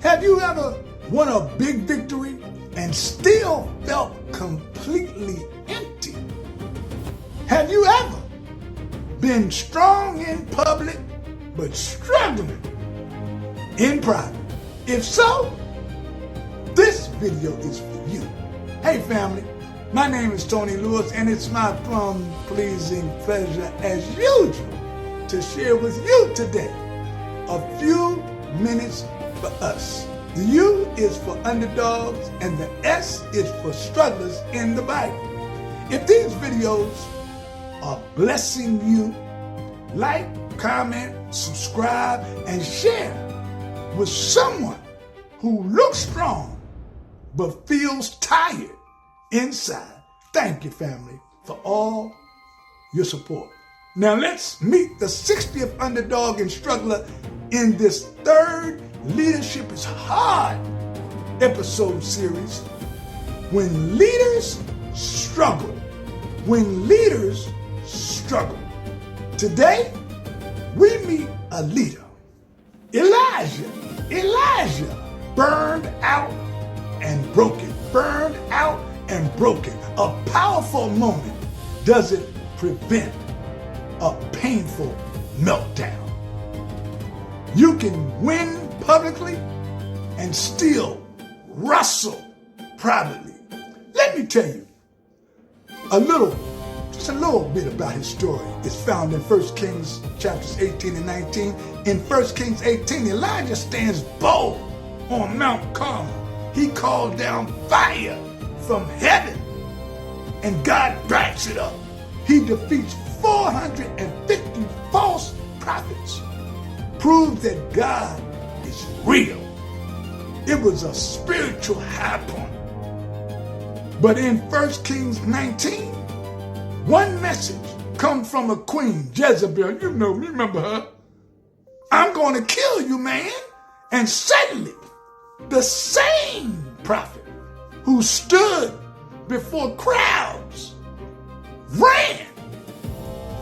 Have you ever won a big victory and still felt completely empty? Have you ever been strong in public but struggling in private? If so, this video is for you. Hey family, my name is Tony Lewis, and it's my pleasing pleasure as usual to share with you today a few minutes for us. The U is for underdogs and the S is for strugglers in the Bible. If these videos are blessing you, like, comment, subscribe, and share with someone who looks strong but feels tired inside. Thank you, family, for all your support. Now let's meet the 60th underdog and struggler in this third Leadership is Hard episode series. When leaders struggle. When leaders struggle. Today, we meet a leader. Elijah, burned out and broken. Burned out and broken. A powerful moment doesn't prevent a painful meltdown. You can win publicly and still wrestle privately. Let me tell you just a little bit about his story. It's found in 1 Kings chapters 18 and 19. In 1 Kings 18, Elijah stands bold on Mount Carmel. He called down fire from heaven, and God backs it up. He defeats 450 false prophets. Proves that God is real. It was a spiritual high point. But in 1 Kings 19, one message comes from a queen, Jezebel. You know, remember her. I'm going to kill you, man. And suddenly, the same prophet who stood before crowds ran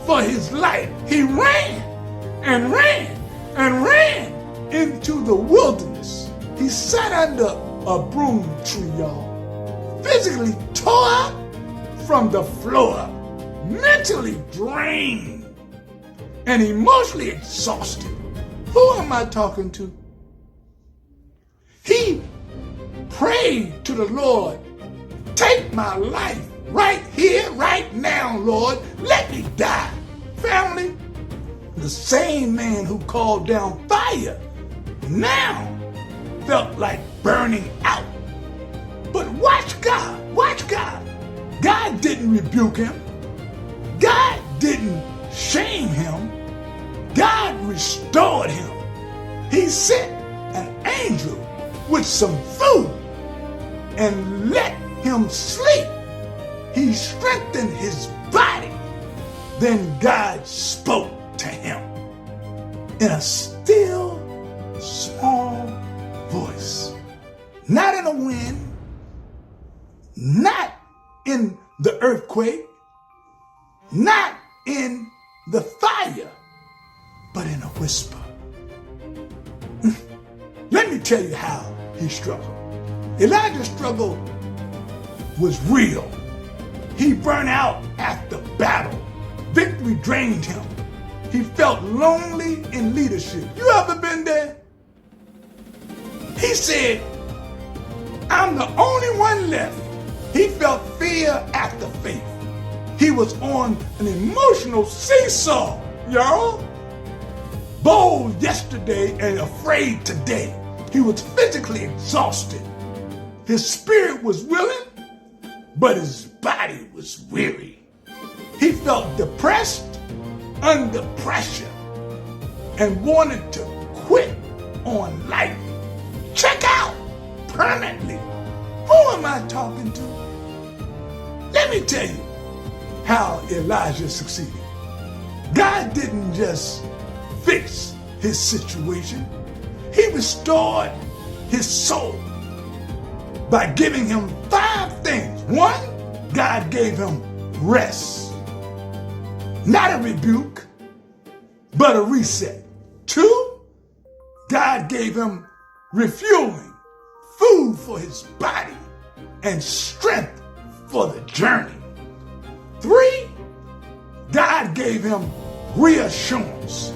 for his life. He ran and ran and ran into the wilderness. He sat under a broom tree, y'all, physically tore up from the floor up, mentally drained and emotionally exhausted. Who am I talking to? He prayed to the Lord, take my life right here, right now, Lord. Let me die. Family, the same man who called down fire now felt like burning out. But watch God, watch God. God didn't rebuke him. God didn't shame him. God restored him. He sent an angel with some food and let him sleep. He strengthened his body. Then God spoke to him in a still, small voice. Not in a wind, not in the earthquake, not in the fire, but in a whisper. Let me tell you how he struggled. Elijah's struggle was real. He burned out after battle. Victory drained him. He felt lonely in leadership. You ever been there? He said, I'm the only one left. He felt fear after faith. He was on an emotional seesaw, y'all. Bold yesterday and afraid today. He was physically exhausted. His spirit was willing, but his body was weary. He felt depressed, under pressure, and wanted to quit on life. Check out permanently. Who am I talking to? Let me tell you how Elijah succeeded. God didn't just fix his situation. He restored his soul by giving him 5 things. 1, God gave him rest. Not a rebuke, but a reset. 2, God gave him refueling, food for his body, and strength for the journey. 3, God gave him reassurance.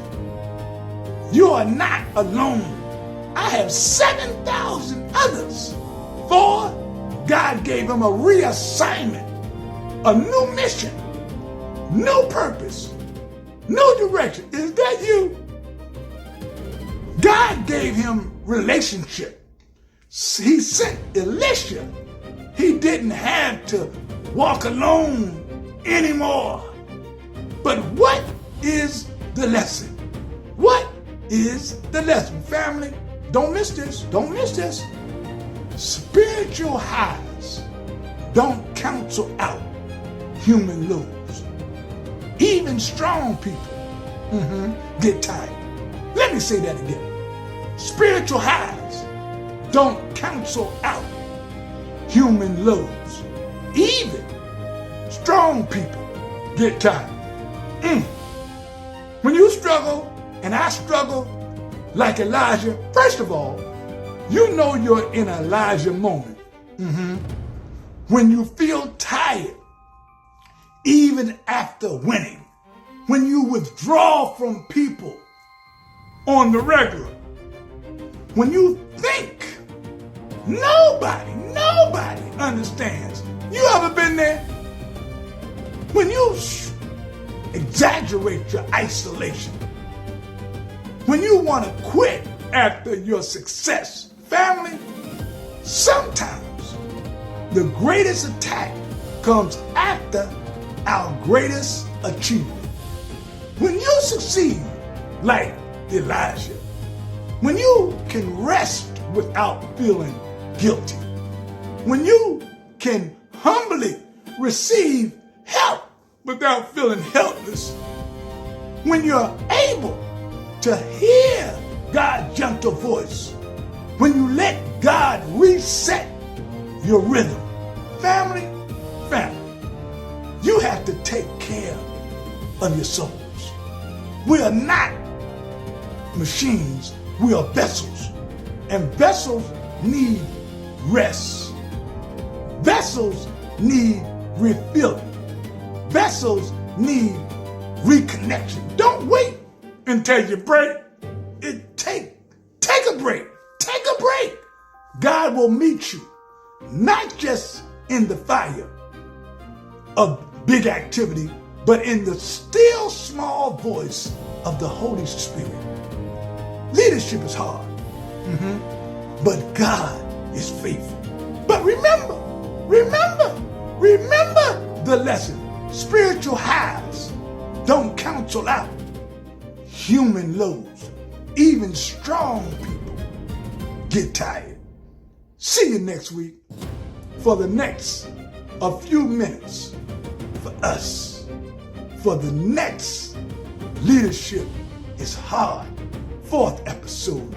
You are not alone. I have 7,000 others. 4, God gave him a reassignment, a new mission, new purpose, new direction. Is that you? God gave him relationship. He sent Elisha. He didn't have to walk alone anymore. But what is the lesson? What is the lesson? Family, don't miss this. Don't miss this. Spiritual highs don't cancel out human lows. Even strong people get tired. Let me say that again. Spiritual highs don't cancel out human lows. Even strong people get tired. When you struggle, and I struggle like Elijah, first of all, you know you're in an Elijah moment. When you feel tired, even after winning. When you withdraw from people on the regular. When you think nobody understands. You ever been there? When you exaggerate your isolation. When you want to quit after your success. Family, sometimes the greatest attack comes after our greatest achievement. When you succeed like Elijah, when you can rest without feeling guilty, when you can humbly receive help without feeling helpless, when you're able to hear God's gentle voice, when you let God reset your rhythm. Family, you have to take care of your souls. We are not machines, we are vessels. And vessels need rest. Vessels need refilling. Vessels need reconnection. Don't wait until you break. Take a break. Take a break. God will meet you, not just in the fire of big activity, but in the still small voice of the Holy Spirit. Leadership is hard, but God is faithful. But remember the lesson. Spiritual highs don't cancel out human lows. Even strong people get tired. See you next week for the next a few minutes for us. For the next Leadership is Hard, 4th episode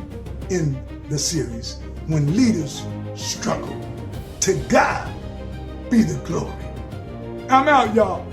in the series, When Leaders Struggle. To God be the glory. I'm out, y'all.